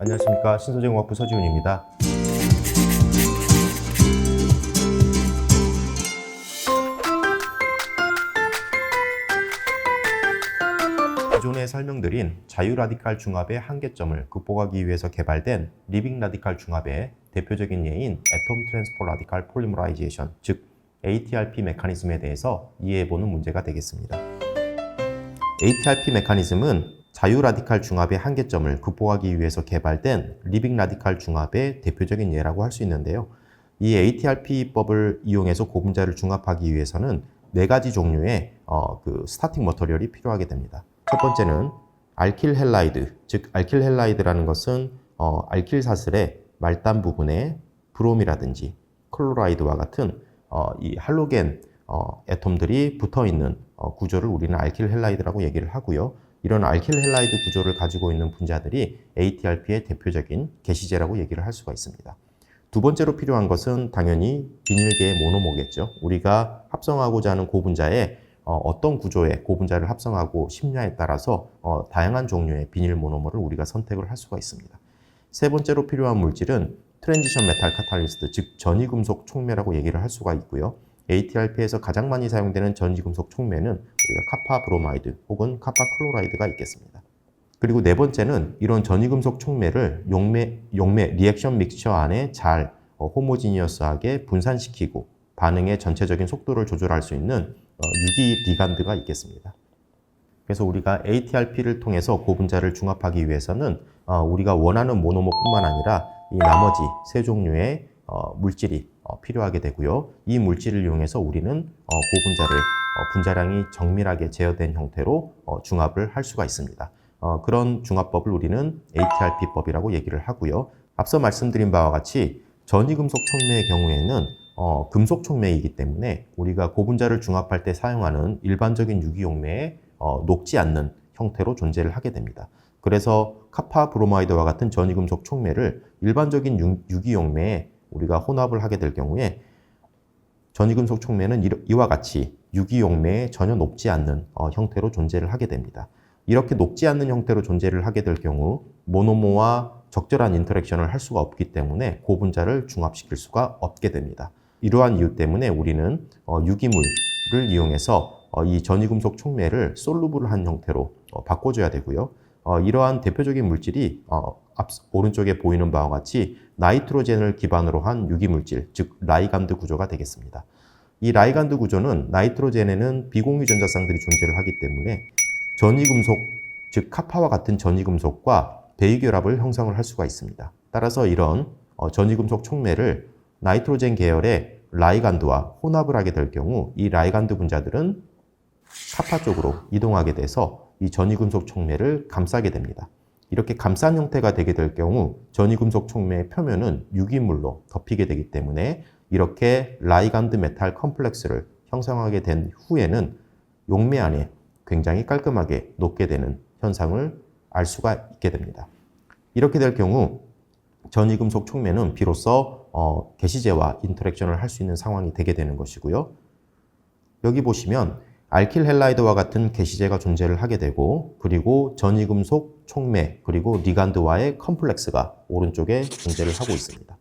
안녕하십니까. 신소재공학부 서지훈입니다. 기존에 설명드린 자유라디칼 중합의 한계점을 극복하기 위해서 개발된 리빙 라디칼 중합의 대표적인 예인 애톰 트랜스포 라디칼 폴리머라이제이션, 즉 ATRP 메커니즘에 대해서 이해해보는 문제가 되겠습니다. ATRP 메커니즘은 자유라디칼 중합의 한계점을 극복하기 위해서 개발된 리빙 라디칼 중합의 대표적인 예라고 할 수 있는데요. 이 ATRP법을 이용해서 고분자를 중합하기 위해서는 4가지 종류의 스타팅 머터리얼이 필요하게 됩니다. 첫 번째는 알킬 헬라이드, 즉 알킬 헬라이드라는 것은 알킬 사슬의 말단 부분에 브롬이라든지 클로라이드와 같은 이 할로겐 애톰들이 붙어 있는 구조를 우리는 알킬 헬라이드라고 얘기를 하고요. 이런 알킬 헬라이드 구조를 가지고 있는 분자들이 ATRP의 대표적인 게시제라고 얘기를 할 수가 있습니다. 두 번째로 필요한 것은 당연히 비닐계의 모노모겠죠. 우리가 합성하고자 하는 고분자에 어떤 구조의 고분자를 합성하고 싶냐에 따라서 다양한 종류의 비닐 모노머를 우리가 선택을 할 수가 있습니다. 세 번째로 필요한 물질은 트랜지션 메탈 카탈리스트, 즉 전이금속 촉매라고 얘기를 할 수가 있고요. ATRP에서 가장 많이 사용되는 전이금속 촉매는 우리가 카파 브로마이드 혹은 카파 클로라이드가 있겠습니다. 그리고 네 번째는 이런 전이금속 촉매를 용매 리액션 믹스처 안에 잘 호모지니어스하게 분산시키고 반응의 전체적인 속도를 조절할 수 있는 유기 리간드가 있겠습니다. 그래서 우리가 ATRP를 통해서 고분자를 중합하기 위해서는 우리가 원하는 모노머뿐만 아니라 이 나머지 세 종류의 물질이 필요하게 되고요. 이 물질을 이용해서 우리는 고분자를 분자량이 정밀하게 제어된 형태로 중합을 할 수가 있습니다. 그런 중합법을 우리는 ATRP법이라고 얘기를 하고요. 앞서 말씀드린 바와 같이 전이금속 촉매의 경우에는 금속 촉매이기 때문에 우리가 고분자를 중합할 때 사용하는 일반적인 유기용매에 녹지 않는 형태로 존재를 하게 됩니다. 그래서 카파 브로마이드와 같은 전이금속 촉매를 일반적인 유기용매에 우리가 혼합을 하게 될 경우에 전이금속 촉매는 이와 같이 유기용매에 전혀 녹지 않는 형태로 존재를 하게 됩니다. 이렇게 녹지 않는 형태로 존재를 하게 될 경우 모노모와 적절한 인터랙션을 할 수가 없기 때문에 고분자를 중합시킬 수가 없게 됩니다. 이러한 이유 때문에 우리는 유기물을 이용해서 이 전이금속 촉매를 솔루블한 형태로 바꿔줘야 되고요. 이러한 대표적인 물질이 오른쪽에 보이는 바와 같이 나이트로젠을 기반으로 한 유기물질, 즉 라이간드 구조가 되겠습니다. 이 라이간드 구조는 나이트로젠에는 비공유 전자쌍들이 존재를 하기 때문에 전이금속, 즉 카파와 같은 전이금속과 베이결합을 형성을 할 수가 있습니다. 따라서 이런 전이금속 촉매를 나이트로젠 계열의 라이간드와 혼합을 하게 될 경우 이 라이간드 분자들은 카파 쪽으로 이동하게 돼서 이 전이금속 촉매를 감싸게 됩니다. 이렇게 감싼 형태가 되게 될 경우 전이금속 촉매의 표면은 유기물로 덮이게 되기 때문에 이렇게 라이간드 메탈 컴플렉스를 형성하게 된 후에는 용매 안에 굉장히 깔끔하게 녹게 되는 현상을 알 수가 있게 됩니다. 이렇게 될 경우 전이금속 촉매는 비로소 게시제와 인터랙션을 할 수 있는 상황이 되게 되는 것이고요. 여기 보시면 알킬 헬라이드와 같은 게시제가 존재를 하게 되고 그리고 전이금속 촉매 그리고 리간드와의 컴플렉스가 오른쪽에 존재를 하고 있습니다.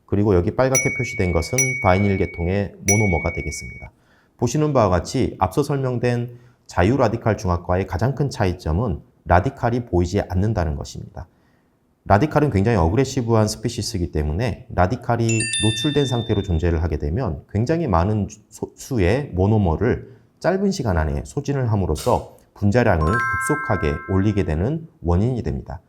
그리고 여기 빨갛게 표시된 것은 바이닐 계통의 모노머가 되겠습니다. 보시는 바와 같이 앞서 설명된 자유라디칼 중합과의 가장 큰 차이점은 라디칼이 보이지 않는다는 것입니다. 라디칼은 굉장히 어그레시브한 스피시스이기 때문에 라디칼이 노출된 상태로 존재를 하게 되면 굉장히 많은 수의 모노머를 짧은 시간 안에 소진을 함으로써 분자량을 급속하게 올리게 되는 원인이 됩니다.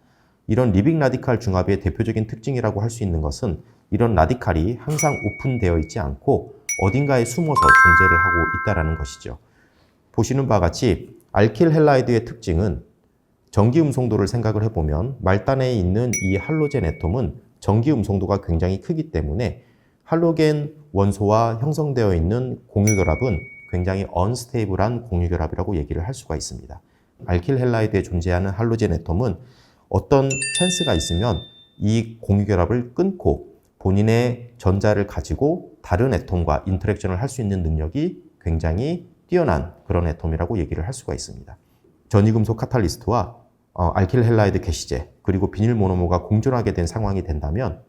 이런 리빙 라디칼 중합의 대표적인 특징이라고 할 수 있는 것은 이런 라디칼이 항상 오픈되어 있지 않고 어딘가에 숨어서 존재를 하고 있다는 것이죠. 보시는 바와 같이 알킬 헬라이드의 특징은 전기 음성도를 생각을 해보면 말단에 있는 이 할로겐 애톰은 전기 음성도가 굉장히 크기 때문에 할로겐 원소와 형성되어 있는 공유결합은 굉장히 언스테이블한 공유결합이라고 얘기를 할 수가 있습니다. 알킬 헬라이드에 존재하는 할로겐 애톰은 어떤 찬스가 있으면 이 공유결합을 끊고 본인의 전자를 가지고 다른 애톰과 인터랙션을 할 수 있는 능력이 굉장히 뛰어난 그런 애톰이라고 얘기를 할 수가 있습니다. 전이금속 카탈리스트와 알킬 헬라이드 게시제 그리고 비닐 모노머가 공존하게 된 상황이 된다면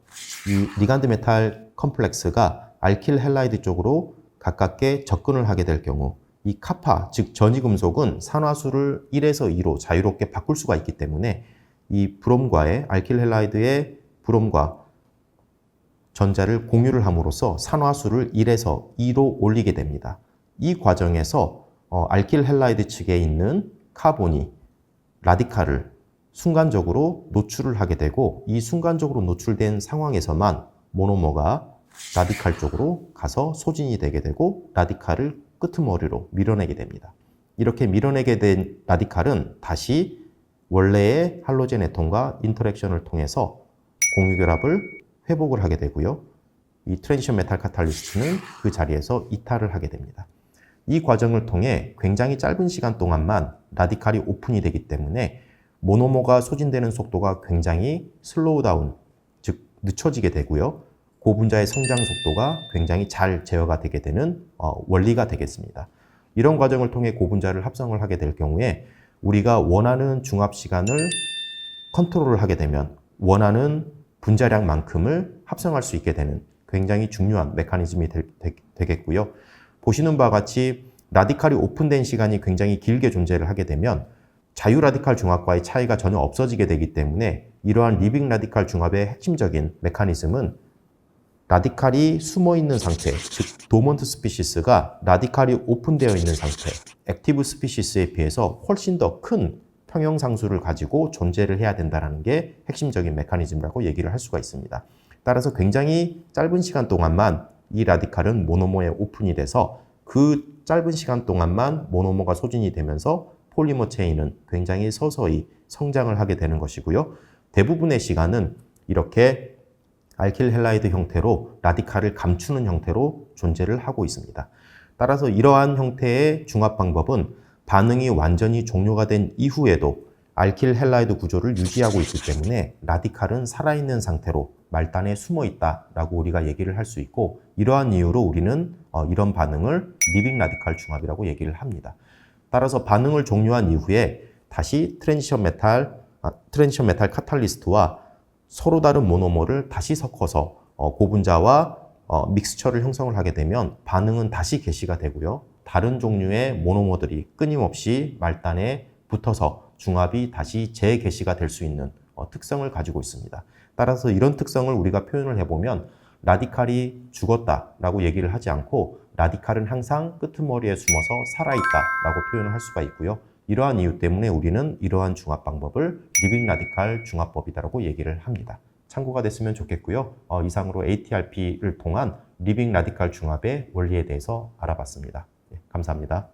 이 리간드 메탈 컴플렉스가 알킬 헬라이드 쪽으로 가깝게 접근을 하게 될 경우 이 카파, 즉 전이금속은 산화수를 1에서 2로 자유롭게 바꿀 수가 있기 때문에 이 브롬과의 알킬 헬라이드의 브롬과 전자를 공유를 함으로써 산화수를 1에서 2로 올리게 됩니다. 이 과정에서 알킬 헬라이드 측에 있는 카본이 라디칼을 순간적으로 노출을 하게 되고 이 순간적으로 노출된 상황에서만 모노머가 라디칼 쪽으로 가서 소진이 되게 되고 라디칼을 끄트머리로 밀어내게 됩니다. 이렇게 밀어내게 된 라디칼은 다시 원래의 할로젠 애톰과 인터랙션을 통해서 공유결합을 회복을 하게 되고요. 이 트랜지션 메탈 카탈리스트는 그 자리에서 이탈을 하게 됩니다. 이 과정을 통해 굉장히 짧은 시간 동안만 라디칼이 오픈이 되기 때문에 모노머가 소진되는 속도가 굉장히 슬로우 다운, 즉 늦춰지게 되고요. 고분자의 성장 속도가 굉장히 잘 제어가 되게 되는 원리가 되겠습니다. 이런 과정을 통해 고분자를 합성을 하게 될 경우에 우리가 원하는 중합 시간을 컨트롤을 하게 되면 원하는 분자량만큼을 합성할 수 있게 되는 굉장히 중요한 메커니즘이 되겠고요. 보시는 바와 같이 라디칼이 오픈된 시간이 굉장히 길게 존재를 하게 되면 자유 라디칼 중합과의 차이가 전혀 없어지게 되기 때문에 이러한 리빙 라디칼 중합의 핵심적인 메커니즘은 라디칼이 숨어있는 상태, 즉 도먼트 스피시스가 라디칼이 오픈되어 있는 상태, 액티브 스피시스에 비해서 훨씬 더 큰 평형상수를 가지고 존재를 해야 된다는 게 핵심적인 메커니즘이라고 얘기를 할 수가 있습니다. 따라서 굉장히 짧은 시간 동안만 이 라디칼은 모노머에 오픈이 돼서 그 짧은 시간 동안만 모노머가 소진이 되면서 폴리머 체인은 굉장히 서서히 성장을 하게 되는 것이고요. 대부분의 시간은 이렇게 알킬 헬라이드 형태로 라디칼을 감추는 형태로 존재를 하고 있습니다. 따라서 이러한 형태의 중합 방법은 반응이 완전히 종료가 된 이후에도 알킬 헬라이드 구조를 유지하고 있기 때문에 라디칼은 살아있는 상태로 말단에 숨어 있다라고 우리가 얘기를 할 수 있고 이러한 이유로 우리는 이런 반응을 리빙 라디칼 중합이라고 얘기를 합니다. 따라서 반응을 종료한 이후에 다시 트랜지션 메탈 카탈리스트와 서로 다른 모노머를 다시 섞어서 고분자와 믹스처를 형성을 하게 되면 반응은 다시 개시가 되고요. 다른 종류의 모노머들이 끊임없이 말단에 붙어서 중합이 다시 재개시가 될 수 있는 특성을 가지고 있습니다. 따라서 이런 특성을 우리가 표현을 해보면 라디칼이 죽었다라고 얘기를 하지 않고 라디칼은 항상 끄트머리에 숨어서 살아있다라고 표현을 할 수가 있고요. 이러한 이유 때문에 우리는 이러한 중합 방법을 리빙 라디칼 중합법이다라고 얘기를 합니다. 참고가 됐으면 좋겠고요. 이상으로 ATRP를 통한 리빙 라디칼 중합의 원리에 대해서 알아봤습니다. 네, 감사합니다.